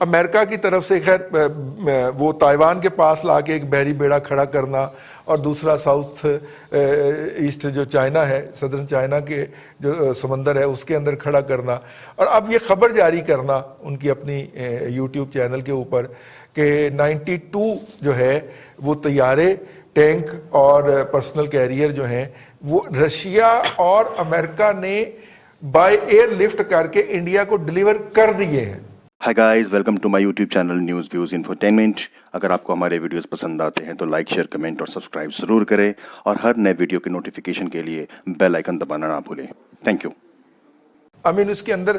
امریکہ کی طرف سے خیر وہ تائیوان کے پاس لا کے ایک بحری بیڑا کھڑا کرنا اور دوسرا ساؤتھ ایسٹ جو چائنا ہے، صدرن چائنا کے جو سمندر ہے اس کے اندر کھڑا کرنا، اور اب یہ خبر جاری کرنا ان کی اپنی یوٹیوب چینل کے اوپر کہ 92 جو ہے وہ طیارے، ٹینک اور پرسنل کیریئر جو ہیں وہ رشیا اور امریکہ نے بائی ایئر لفٹ کر کے انڈیا کو ڈیلیور کر دیے ہیں۔ Hi guys, welcome to my YouTube channel news views infotainment. اگر آپ کو ہمارے ویڈیوز پسند آتے ہیں تو لائک، شیئر، کمنٹ اور سبسکرائب ضرور کریں، اور ہر نئے ویڈیو کے نوٹیفیکیشن کے لیے بیل آئیکن دبانا نہ بھولیں۔ Thank you. اس کے اندر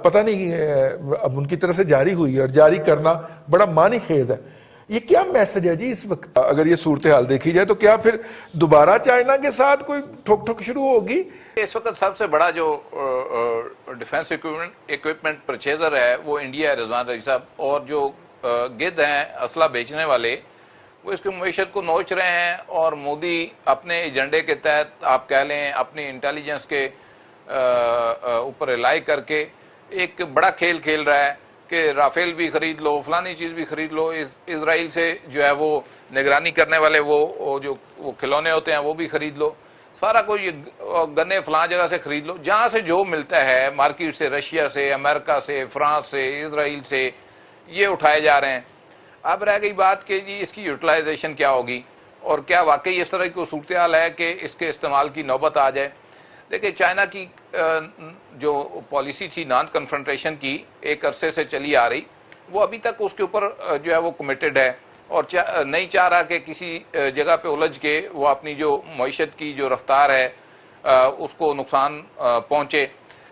پتہ نہیں اب ان کی طرف سے جاری ہوئی ہے، اور جاری کرنا بڑا معنی خیز ہے۔ یہ کیا میسج ہے جی اس وقت؟ اگر یہ صورتحال دیکھی جائے تو کیا پھر دوبارہ چائنا کے ساتھ کوئی ٹھوک ٹھوک شروع ہوگی؟ اس وقت سب سے بڑا جو ڈیفنس ایکوپمنٹ پرچیزر ہے وہ انڈیا ہے، رضوان رضی صاحب، اور جو گد ہیں اسلحہ بیچنے والے وہ اس کی معیشت کو نوچ رہے ہیں، اور مودی اپنے ایجنڈے کے تحت آپ کہہ لیں اپنی انٹیلیجنس کے اوپر ریلائی کر کے ایک بڑا کھیل کھیل رہا ہے کہ رافیل بھی خرید لو، فلانی چیز بھی خرید لو، اسرائیل سے جو ہے وہ نگرانی کرنے والے وہ جو کھلونے ہوتے ہیں وہ بھی خرید لو، سارا کوئی گنے فلاں جگہ سے خرید لو، جہاں سے جو ملتا ہے مارکیٹ سے، رشیا سے، امریکہ سے، فرانس سے، اسرائیل سے، یہ اٹھائے جا رہے ہیں۔ اب رہ گئی بات کہ جی اس کی یوٹیلائزیشن کیا ہوگی، اور کیا واقعی اس طرح کی کوئی صورتحال ہے کہ اس کے استعمال کی نوبت آ جائے۔ دیکھیں چائنا کی جو پالیسی تھی نان کنفرنٹیشن کی، ایک عرصے سے چلی آ رہی، وہ ابھی تک اس کے اوپر جو ہے وہ کمیٹڈ ہے، اور نہیں چاہ رہا کہ کسی جگہ پہ الجھ کے وہ اپنی جو معیشت کی جو رفتار ہے اس کو نقصان پہنچے۔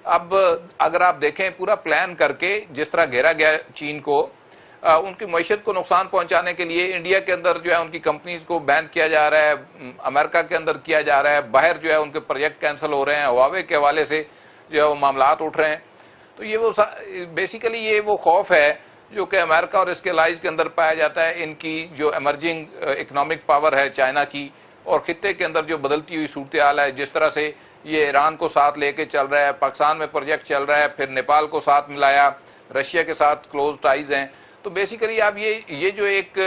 اب اگر آپ دیکھیں پورا پلان کر کے جس طرح گھیرا گیا چین کو، ان کی معیشت کو نقصان پہنچانے کے لیے انڈیا کے اندر جو ہے ان کی کمپنیز کو بین کیا جا رہا ہے، امریکہ کے اندر کیا جا رہا ہے، باہر جو ہے ان کے پروجیکٹ کینسل ہو رہے ہیں، ہواوے کے حوالے سے جو ہے وہ معاملات اٹھ رہے ہیں۔ تو یہ وہ بیسیکلی یہ وہ خوف ہے جو کہ امریکہ اور اس کے الائز کے اندر پایا جاتا ہے، ان کی جو ایمرجنگ اکنامک پاور ہے چائنا کی، اور خطے کے اندر جو بدلتی ہوئی صورتحال ہے، جس طرح سے یہ ایران کو ساتھ لے کے چل رہا ہے، پاکستان میں پروجیکٹ چل رہا ہے، پھر نیپال کو ساتھ ملایا، رشیا کے ساتھ کلوز ٹائز ہیں۔ تو بیسیکلی اب یہ جو ایک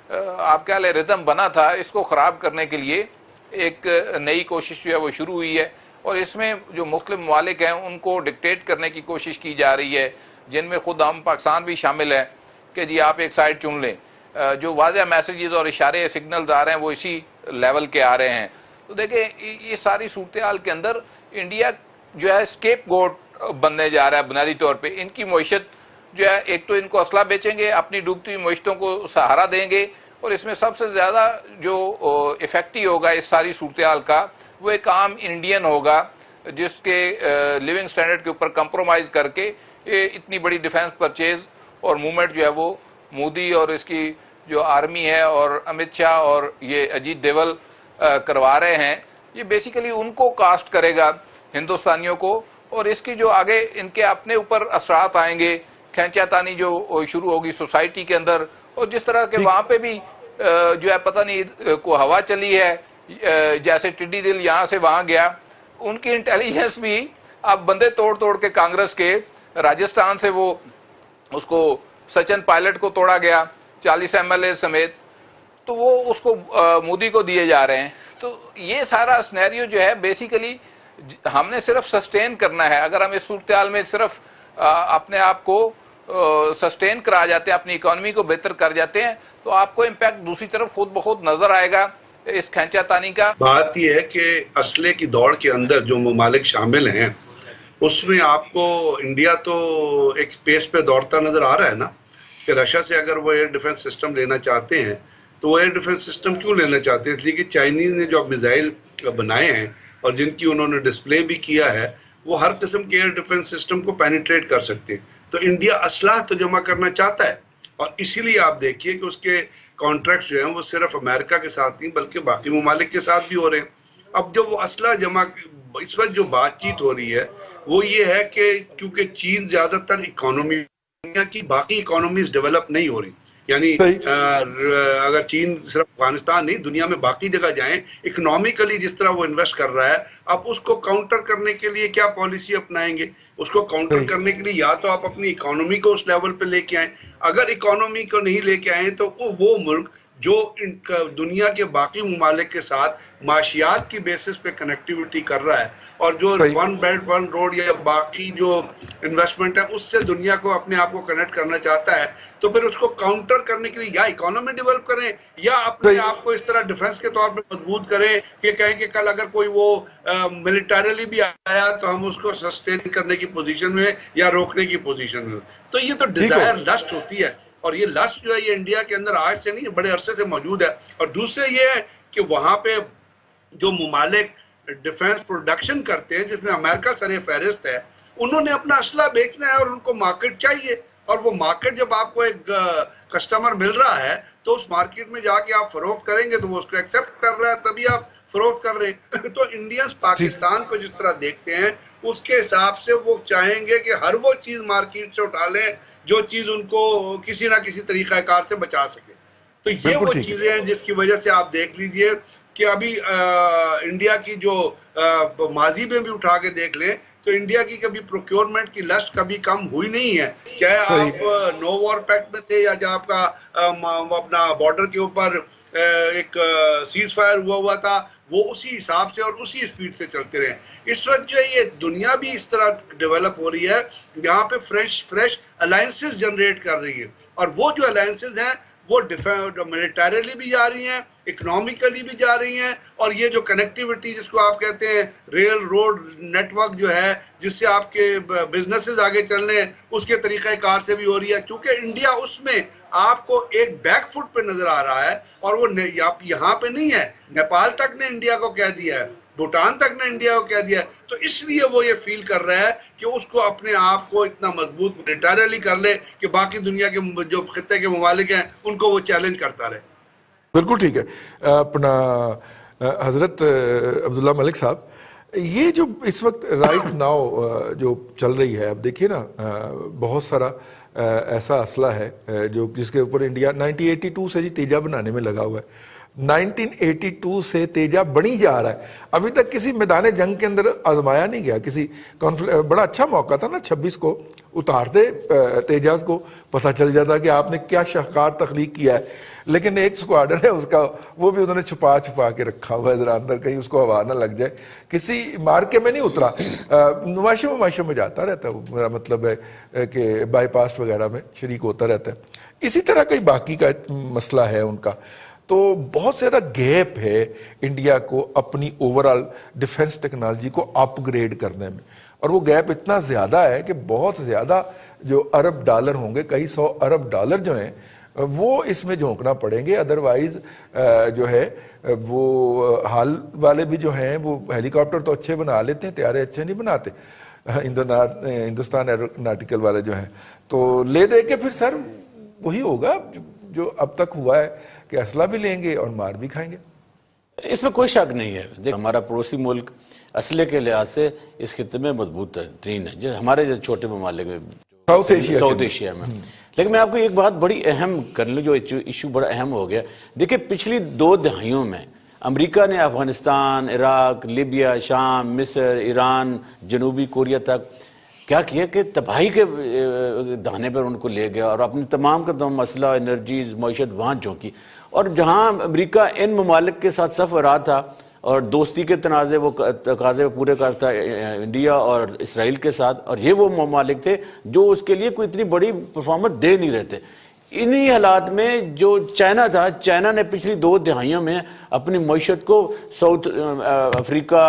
آپ کہہ لیں ردم بنا تھا، اس کو خراب کرنے کے لیے ایک نئی کوشش جو ہے وہ شروع ہوئی ہے، اور اس میں جو مختلف ممالک ہیں ان کو ڈکٹیٹ کرنے کی کوشش کی جا رہی ہے، جن میں خود ہم پاکستان بھی شامل ہے کہ جی آپ ایک سائڈ چن لیں۔ جو واضح میسیجز اور اشارے سگنلز آ رہے ہیں وہ اسی لیول کے آ رہے ہیں۔ تو دیکھیں یہ ساری صورتحال کے اندر انڈیا جو ہے اسکیپ گوٹ بننے جا رہا ہے بنیادی طور پہ۔ ان کی معیشت جو ہے ایک تو ان کو اسلحہ بیچیں گے، اپنی ڈوبتی ہوئی معیشتوں کو سہارا دیں گے، اور اس میں سب سے زیادہ جو افیکٹی ہوگا اس ساری صورتحال کا وہ ایک عام انڈین ہوگا، جس کے لیونگ سٹینڈرڈ کے اوپر کمپرومائز کر کے اتنی بڑی ڈیفنس پرچیز اور موومنٹ جو ہے وہ مودی اور اس کی جو آرمی ہے اور امت شاہ اور یہ اجیت ڈوول کروا رہے ہیں، یہ بیسیکلی ان کو کاسٹ کرے گا ہندوستانیوں کو، اور اس کی جو آگے ان کے اپنے اوپر اثرات آئیں گے، کھینچا تانی جو شروع ہوگی سوسائٹی کے اندر، اور جس طرح کے وہاں پہ بھی جو ہے پتہ نہیں کو ہوا چلی ہے، جیسے ٹڈی دل یہاں سے وہاں گیا، ان کی انٹیلیجنس بھی اب بندے توڑ توڑ کے کانگریس کے راجستھان سے وہ اس کو سچن پائلٹ کو توڑا گیا 40 MLA سمیت، تو وہ اس کو مودی کو دیے جا رہے ہیں۔ تو یہ سارا سنیریو جو ہے بیسیکلی ہم نے صرف سسٹین کرنا ہے۔ اگر ہم اس صورتحال میں صرف اپنے آپ کو سسٹین کرا جاتے ہیں، اپنی اکانومی کو بہتر کر جاتے ہیں، تو آپ کو امپیکٹ دوسری طرف خود بخود نظر آئے گا اس کھینچا تانی کا۔ بات یہ ہے کہ اسلحے کی دوڑ کے اندر جو ممالک شامل ہیں اس میں آپ کو انڈیا تو ایک پیس پہ دوڑتا نظر آ رہا ہے نا، کہ رشیا سے اگر وہ ایئر ڈیفنس سسٹم لینا چاہتے ہیں تو وہ ایئر ڈیفنس سسٹم کیوں لینا چاہتے ہیں؟ اس لیے کہ چائنیز نے جو میزائل بنائے ہیں اور جن کی انہوں نے ڈسپلے بھی کیا ہے، وہ ہر قسم کے ایئر ڈیفنس سسٹم کو پینیٹریٹ کر سکتے ہیں۔ تو انڈیا اسلحہ تو جمع کرنا چاہتا ہے، اور اسی لیے آپ دیکھیے کہ اس کے کانٹریکٹ جو ہیں وہ صرف امریکہ کے ساتھ نہیں بلکہ باقی ممالک کے ساتھ بھی ہو رہے ہیں۔ اب جو وہ اسلحہ جمع اس وقت جو بات چیت ہو رہی ہے وہ یہ ہے کہ کیونکہ چین زیادہ تر اکانومی، دنیا کی باقی اکانومیز ڈیولپ نہیں ہو رہی، یعنی اگر چین صرف افغانستان نہیں دنیا میں باقی جگہ جائیں اکنامیکلی جس طرح وہ انویسٹ کر رہا ہے آپ اس کو کاؤنٹر کرنے کے لیے کیا پالیسی اپنائیں گے؟ اس کو کاؤنٹر کرنے کے لیے یا تو آپ اپنی اکانومی کو اس لیول پہ لے کے آئیں. اگر اکانومی کو نہیں لے کے آئیں تو وہ ملک جو دنیا کے باقی ممالک کے ساتھ معاشیات کی بیسس پہ کنیکٹیوٹی کر رہا ہے اور جو ون بیلٹ ون روڈ یا باقی جو انویسٹمنٹ ہے اس سے دنیا کو اپنے آپ کو کنیکٹ کرنا چاہتا ہے تو پھر اس کو کاؤنٹر کرنے کے لیے یا اکانومی ڈیولپ کریں یا اپنے آپ کو اس طرح ڈیفنس کے طور پہ مضبوط کریں کہ کہیں کہ کل اگر کوئی وہ ملٹریلی بھی آیا تو ہم اس کو سسٹین کرنے کی پوزیشن میں یا روکنے کی پوزیشن میں. تو یہ تو ڈیزائر لسٹ ہوتی ہے اور یہ لسٹ جو ہے یہ انڈیا کے اندر آج سے نہیں بڑے عرصے سے موجود ہے. اور دوسرے یہ ہے کہ وہاں پہ جو ممالک ڈیفنس پروڈکشن کرتے ہیں جس میں امریکہ سر فہرست ہے انہوں نے اپنا اسلحہ بیچنا ہے اور ان کو مارکیٹ چاہیے اور وہ مارکیٹ جب آپ کو ایک کسٹمر مل رہا ہے تو اس مارکیٹ میں جا کے آپ فروخت کریں گے تو وہ اس کو ایکسیپٹ کر رہا ہے تبھی آپ فروخت کر رہے ہیں. تو انڈینز پاکستان کو جس طرح دیکھتے ہیں اس کے حساب سے وہ چاہیں گے کہ ہر وہ چیز مارکیٹ سے اٹھا لیں جو چیز ان کو کسی نہ کسی طریقہ کار سے بچا سکے. تو یہ وہ چیزیں ہیں جس کی وجہ سے آپ دیکھ لیجئے کہ ابھی انڈیا کی جو ماضی میں بھی اٹھا کے دیکھ لیں تو انڈیا کی کبھی پروکیورمنٹ کی لسٹ کبھی کم ہوئی نہیں ہے. چاہے آپ نو وار پیکٹ میں تھے یا جب آپ کا اپنا بارڈر کے اوپر ایک سیز فائر ہوا تھا وہ اسی حساب سے اور اسی اسپیڈ سے چلتے رہے. اس وقت جو ہے یہ دنیا بھی اس طرح ڈیولپ ہو رہی ہے جہاں پہ فریش الائنسز جنریٹ کر رہی ہے اور وہ جو الائنسز ہیں وہ ملٹریلی بھی جا رہی ہیں اکنامیکلی بھی جا رہی ہیں اور یہ جو کنیکٹیوٹی جس کو آپ کہتے ہیں ریل روڈ نیٹ ورک جو ہے جس سے آپ کے بزنسز آگے چلنے اس کے طریقہ کار سے بھی ہو رہی ہے کیونکہ انڈیا اس میں آپ کو ایک بیک فٹ پہ نظر آ رہا ہے اور وہ یہاں پہ نہیں ہے. نیپال تک نے انڈیا کو کہہ دیا ہے بھوٹان تک نے انڈیا کو کہہ دیا تو اس لیے وہ یہ فیل کر رہا ہے کہ اس کو اپنے آپ کو اتنا مضبوط ملٹریلی کر لے کہ باقی دنیا کے جو خطے کے ممالک ہیں ان کو وہ چیلنج کرتا رہے. بالکل ٹھیک ہے. اپنا حضرت عبداللہ ملک صاحب یہ جو اس وقت رائٹ ناؤ جو چل رہی ہے اب دیکھیے نا بہت سارا ایسا اسلحہ ہے جو جس کے اوپر انڈیا 1982 سے جی تیجا بنانے میں لگا ہوا ہے. 1982 سے تیجا بنی جا رہا ہے ابھی تک کسی میدان جنگ کے اندر آزمایا نہیں گیا. کسی بڑا اچھا موقع تھا نا 26 کو اتارتے تیجاز کو پتہ چل جاتا کہ آپ نے کیا شاہکار تخلیق کیا ہے لیکن ایک سکواڈر ہے اس کا وہ بھی انہوں نے چھپا کے رکھا ہوا ہے ذرا اندر کہیں اس کو ہوا نہ لگ جائے. کسی مارکے میں نہیں اترا نمائشوں میں جاتا رہتا ہے. میرا مطلب ہے کہ بائی پاس وغیرہ میں شریک ہوتا رہتا ہے. اسی طرح کئی باقی کا مسئلہ ہے ان کا. تو بہت زیادہ گیپ ہے انڈیا کو اپنی اوورال ڈیفنس ٹیکنالوجی کو اپ گریڈ کرنے میں اور وہ گیپ اتنا زیادہ ہے کہ بہت زیادہ جو ارب ڈالر ہوں گے کئی 100 ارب ڈالر جو ہیں وہ اس میں جھونکنا پڑیں گے. ادروائز جو ہے وہ حال والے بھی جو ہیں وہ ہیلی کاپٹر تو اچھے بنا لیتے ہیں طیارے اچھے نہیں بناتے. ہندوستان ایروناٹیکل والے جو ہیں تو لے دے کے پھر سر وہی ہوگا جو اب تک ہوا ہے کہ اسلحہ بھی لیں گے اور مار بھی کھائیں گے. اس میں کوئی شک نہیں ہے. دیکھ ہمارا پڑوسی ملک اسلحے کے لحاظ سے اس خطے میں مضبوط ترین ہے جو ہمارے جو چھوٹے ممالک ساؤتھ ایشیا میں. لیکن میں آپ کو ایک بات بڑی اہم کر لوں جو ایشو بڑا اہم ہو گیا. دیکھیں پچھلی 2 دہائیوں میں امریکہ نے افغانستان عراق لیبیا شام مصر ایران جنوبی کوریا تک کیا کیا کہ تباہی کے دہانے پر ان کو لے گیا اور اپنی تمام کا تمام مسئلہ انرجیز معیشت وہاں جھونکی. اور جہاں امریکہ ان ممالک کے ساتھ صف رہا تھا اور دوستی کے تقاضے پورے کرتا انڈیا اور اسرائیل کے ساتھ اور یہ وہ ممالک تھے جو اس کے لیے کوئی اتنی بڑی پرفارمنس دے نہیں رہے تھے. انہی حالات میں جو چائنا تھا چائنا نے پچھلی 2 دہائیوں میں اپنی معیشت کو ساؤتھ افریقہ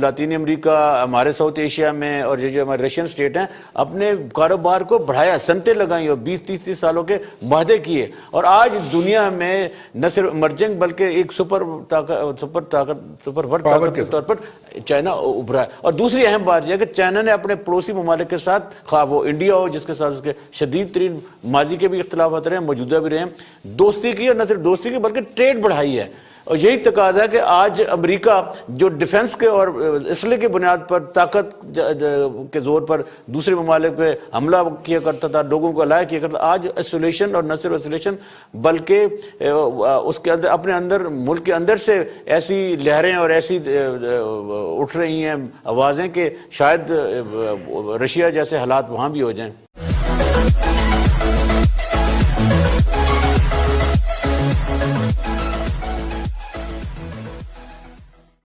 لاطینی امریکہ ہمارے ساؤتھ ایشیا میں اور جو ہمارے رشین سٹیٹ ہیں اپنے کاروبار کو بڑھایا صنعتیں لگائیں اور 20-30 سالوں کے معاہدے کیے اور آج دنیا میں نہ صرف ایمرجنگ بلکہ ایک سپر ورلڈ طاقت کے طور پر چائنا ابھرا ہے. اور دوسری اہم بات یہ ہے کہ چائنا نے اپنے پڑوسی ممالک کے ساتھ خواہ وہ انڈیا ہو جس کے ساتھ اس کے شدید ترین ماضی کے بھی اختلافات رہے ہیں موجودہ بھی رہے ہیں دوستی کی اور نہ صرف دوستی کی بلکہ ٹریڈ بڑھائی ہے. اور یہی تقاضا ہے کہ آج امریکہ جو ڈیفنس کے اور اسلحے کی بنیاد پر طاقت کے زور پر دوسرے ممالک پہ حملہ کیا کرتا تھا، لوگوں کو الایا کیا کرتا، آج ایسولیشن، اور نہ صرف ایسولیشن بلکہ اس کے اندر اپنے اندر ملک کے اندر سے ایسی لہریں اور ایسی اٹھ رہی ہیں آوازیں کہ شاید رشیا جیسے حالات وہاں بھی ہو جائیں۔